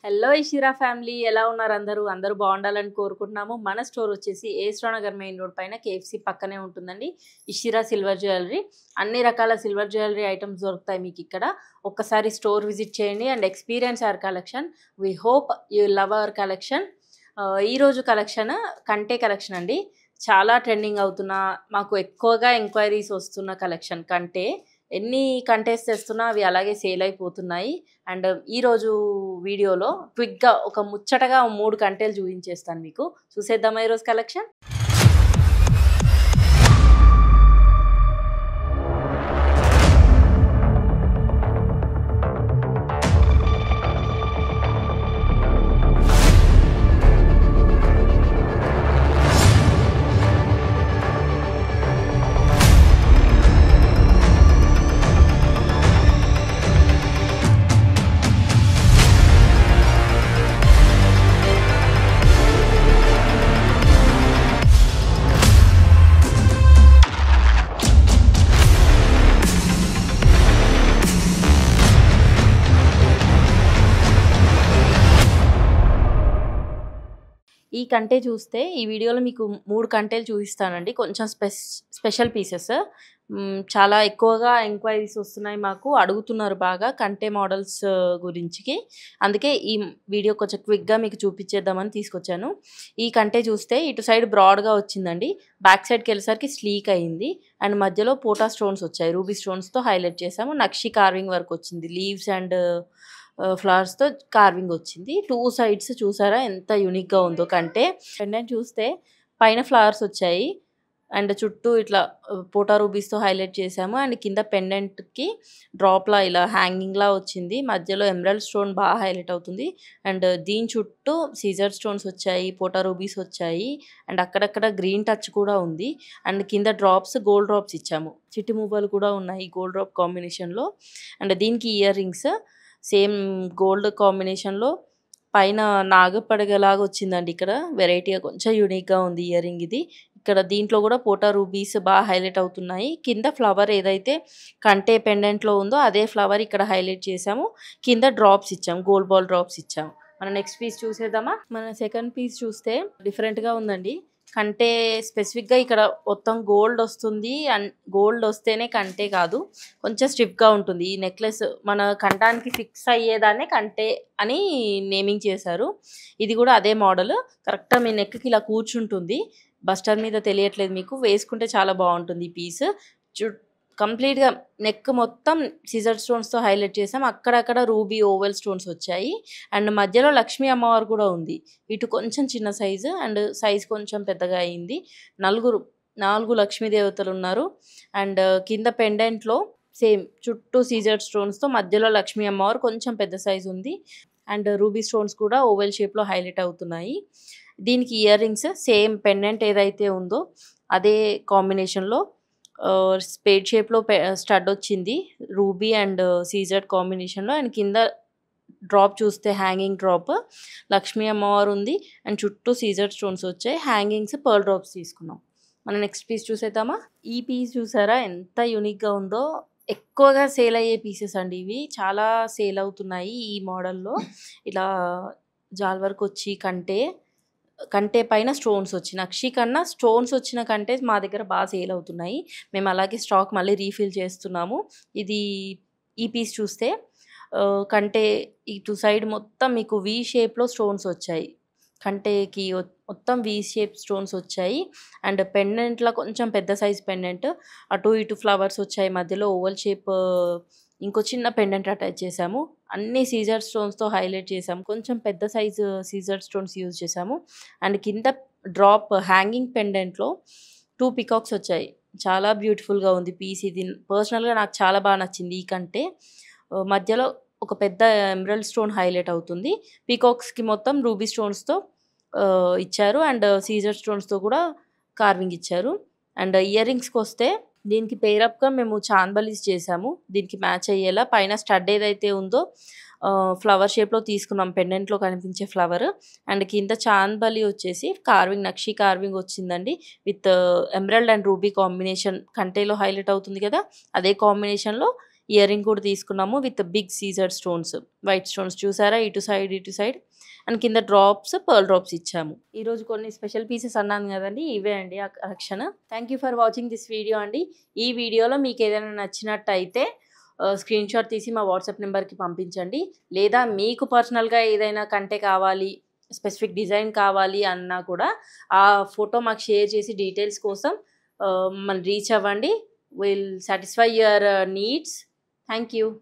Hello Ishira family ఎలా ఉన్నారు అందరూ బాగుండాలని కోరుకుంటున్నాము. మన స్టోర్ వచ్చేసి ఏస్ట్రా నగర్ మెయిన్ రోడ్ పైన కేఎఫ్సి పక్కనే ఉంటుందండి. ఇషిరా సిల్వర్ జ్యువెలరీ అన్ని రకాల సిల్వర్ జ్యువెలరీ ఐటమ్స్ దొరుకుతాయి మీకు ఇక్కడ. ఒక్కసారి స్టోర్ విజిట్ చేయండి and experience hour collection. We hope you love our collection. ఈరోజు కలెక్షన్ కంటే కలెక్షన్ అండి. చాలా ట్రెండింగ్ అవుతున్న, మాకు ఎక్కువగా ఎంక్వైరీస్ వస్తున్న కలెక్షన్ కంటే. ఎన్ని కంటెస్ తెస్తున్నా అవి అలాగే సేల్ అయిపోతున్నాయి. అండ్ ఈరోజు వీడియోలో క్విక్గా ఒక ముచ్చటగా 3 కంటెలు చూపించేస్తాను మీకు. చూసేద్దామా ఈరోజు కలెక్షన్? ఈ కంటే చూస్తే ఈ వీడియోలో మీకు 3 కంటెలు చూపిస్తానండి. కొంచెం స్పెషల్ పీసెస్. చాలా ఎక్కువగా ఎంక్వైరీస్ వస్తున్నాయి, మాకు అడుగుతున్నారు బాగా కంటే మోడల్స్ గురించి. అందుకే ఈ వీడియో కొంచెం క్విక్గా మీకు చూపించేద్దామని తీసుకొచ్చాను. ఈ కంటే చూస్తే ఇటు సైడ్ బ్రాడ్గా వచ్చిందండి, బ్యాక్ సైడ్కి వెళ్ళేసరికి స్లీక్ అయింది అండ్ మధ్యలో పోటా స్టోన్స్ వచ్చాయి. రూబీ స్టోన్స్తో హైలైట్ చేసాము. నక్షి కార్వింగ్ వర్క్ వచ్చింది, లీవ్స్ అండ్ ఫ్లవర్స్తో కార్వింగ్ వచ్చింది. 2 సైడ్స్ చూసారా ఎంత యూనిక్గా ఉందో కంటే. పెండెంట్ చూస్తే పైన ఫ్లవర్స్ వచ్చాయి అండ్ చుట్టూ ఇట్లా పోటా రూబీస్తో హైలైట్ చేసాము. అండ్ కింద పెండెంట్కి డ్రాప్లా ఇలా హ్యాంగింగ్లా వచ్చింది. మధ్యలో ఎమరాల్డ్ స్టోన్ బాగా హైలైట్ అవుతుంది అండ్ దీని చుట్టూ సీజర్ స్టోన్స్ వచ్చాయి, పోటా రూబీస్ వచ్చాయి అండ్ అక్కడక్కడ గ్రీన్ టచ్ కూడా ఉంది. అండ్ కింద డ్రాప్స్ గోల్డ్ డ్రాప్స్ ఇచ్చాము, చిట్టి మువ్వలు కూడా ఉన్నాయి గోల్డ్ డ్రాప్ కాంబినేషన్లో. అండ్ దీనికి ఇయర్ రింగ్స్ సేమ్ గోల్డ్ కాంబినేషన్లో పైన నాగపడగలాగా వచ్చిందండి. ఇక్కడ వెరైటీగా కొంచెం యూనిక్గా ఉంది ఇయర్ రింగ్ ఇది. ఇక్కడ దీంట్లో కూడా పోటా రూబీస్ బాగా హైలైట్ అవుతున్నాయి. కింద ఫ్లవర్ ఏదైతే కంటే పెండెంట్లో ఉందో అదే ఫ్లవర్ ఇక్కడ హైలైట్ చేసాము. కింద డ్రాప్స్ ఇచ్చాము, గోల్డ్ బాల్ డ్రాప్స్ ఇచ్చాము. మన నెక్స్ట్ పీస్ చూసేద్దామా? మన సెకండ్ పీస్ చూస్తే డిఫరెంట్గా ఉందండి. కంటే స్పెసిఫిక్గా ఇక్కడ మొత్తం గోల్డ్ వస్తుంది అండ్ గోల్డ్ వస్తేనే కంటే కాదు, కొంచెం స్టిఫ్గా ఉంటుంది. ఈ నెక్లెస్ మన కంఠానికి ఫిక్స్ అయ్యేదాన్నే కంటే అని నేమింగ్ చేశారు. ఇది కూడా అదే మోడల్, కరెక్ట్గా మీ నెక్కి ఇలా కూర్చుంటుంది. బస్టర్ మీద తెలియట్లేదు మీకు, వేసుకుంటే చాలా బాగుంటుంది ఈ పీస్. కంప్లీట్గా నెక్ మొత్తం సీజర్ స్టోన్స్తో హైలైట్ చేసాం. అక్కడక్కడ రూబీ ఓవెల్ స్టోన్స్ వచ్చాయి అండ్ మధ్యలో లక్ష్మీ అమ్మవారు కూడా ఉంది. ఇటు కొంచెం చిన్న సైజు అండ్ సైజ్ కొంచెం పెద్దగా అయింది. 4 లక్ష్మీ దేవతలు ఉన్నారు అండ్ కింద పెండెంట్లో సేమ్ చుట్టూ సీజర్ స్టోన్స్తో మధ్యలో లక్ష్మీ అమ్మవారు కొంచెం పెద్ద సైజు ఉంది అండ్ రూబీ స్టోన్స్ కూడా ఓవెల్ షేప్లో హైలైట్ అవుతున్నాయి. దీనికి ఇయర్ రింగ్స్ సేమ్ పెండెంట్ ఏదైతే ఉందో అదే కాంబినేషన్లో స్పేడ్ షేప్లో స్టడ్ వచ్చింది, రూబీ అండ్ సీజర్ కాంబినేషన్లో. అండ్ కింద డ్రాప్ చూస్తే హ్యాంగింగ్ డ్రాప్ లక్ష్మీ అమ్మవారు ఉంది అండ్ చుట్టూ సీజర్ స్టోన్స్ వచ్చాయి. హ్యాంగింగ్స్ పర్ల్ డ్రాప్స్ తీసుకున్నాం. మనం నెక్స్ట్ పీస్ చూసేద్దామా? ఈ పీస్ చూసారా ఎంత యూనిక్గా ఉందో. ఎక్కువగా సేల్ అయ్యే పీసెస్ అండి ఇవి, చాలా సేల్ అవుతున్నాయి ఈ మోడల్లో. ఇలా జాల్ వర్క్ వచ్చి కంటే పైన స్టోన్స్ వచ్చి, నక్షి కన్నా స్టోన్స్ వచ్చిన కంటే మా దగ్గర బాగా సేల్ అవుతున్నాయి. మేము అలాగే స్టాక్ మళ్ళీ రీఫిల్ చేస్తున్నాము. ఇది ఈ పీస్ చూస్తే కంటే ఇటు సైడ్ మొత్తం మీకు వి షేప్లో స్టోన్స్ వచ్చాయి. కంటేకి మొత్తం వి షేప్ స్టోన్స్ వచ్చాయి అండ్ పెండెంట్లో కొంచెం పెద్ద సైజ్ పెండెంట్, అటు ఇటు ఫ్లవర్స్ వచ్చాయి, మధ్యలో ఓవల్ షేప్ ఇంకో చిన్న పెండెంట్ అటాచ్ చేసాము. అన్ని సీజర్ స్టోన్స్తో హైలైట్ చేసాము, కొంచెం పెద్ద సైజు సీజర్ స్టోన్స్ యూజ్ చేసాము. అండ్ కింద డ్రాప్ హ్యాంగింగ్ పెండెంట్లో 2 పికాక్స్ వచ్చాయి. చాలా బ్యూటిఫుల్గా ఉంది పీస్. ఇది పర్సనల్గా నాకు చాలా బాగా నచ్చింది. ఈ కంటే మధ్యలో ఒక పెద్ద ఎమరాల్డ్ స్టోన్ హైలైట్ అవుతుంది. పీకాక్స్కి మొత్తం రూబీ స్టోన్స్తో ఇచ్చారు అండ్ సీజర్ స్టోన్స్తో కూడా కార్వింగ్ ఇచ్చారు. అండ్ ఇయర్ రింగ్స్కి వస్తే దీనికి పేరప్గా మేము చాందబలీస్ చేసాము, దీనికి మ్యాచ్ అయ్యేలా. పైన స్టడ్ ఏదైతే ఉందో ఫ్లవర్ షేప్లో తీసుకున్నాం, పెండెంట్లో కనిపించే ఫ్లవర్. అండ్ కింద చాందబలి వచ్చేసి కార్వింగ్, నక్షి కార్వింగ్ వచ్చిందండి with emerald and ruby combination. కంటేలో హైలైట్ అవుతుంది కదా, అదే కాంబినేషన్లో ఇయర్ రింగ్ కూడా తీసుకున్నాము విత్ బిగ్ సీజర్ స్టోన్స్, వైట్ స్టోన్స్ చూసారా, ఇటు సైడ్ అండ్ కింద డ్రాప్స్, పర్ల్ డ్రాప్స్ ఇచ్చాము. ఈరోజు కొన్ని స్పెషల్ పీసెస్ అన్నాను కదండి, ఇవే అండి ఆ collection. Thank you for watching this video అండి. ఈ వీడియోలో మీకు ఏదైనా నచ్చినట్టయితే స్క్రీన్ షాట్ తీసి మా వాట్సాప్ నెంబర్కి పంపించండి. లేదా మీకు పర్సనల్గా ఏదైనా కంటే కావాలి, స్పెసిఫిక్ డిజైన్ కావాలి అన్నా కూడా ఆ ఫోటో మాకు షేర్ చేసి డీటెయిల్స్ కోసం మనం రీచ్ అవ్వండి. Will satisfy your needs. Thank you.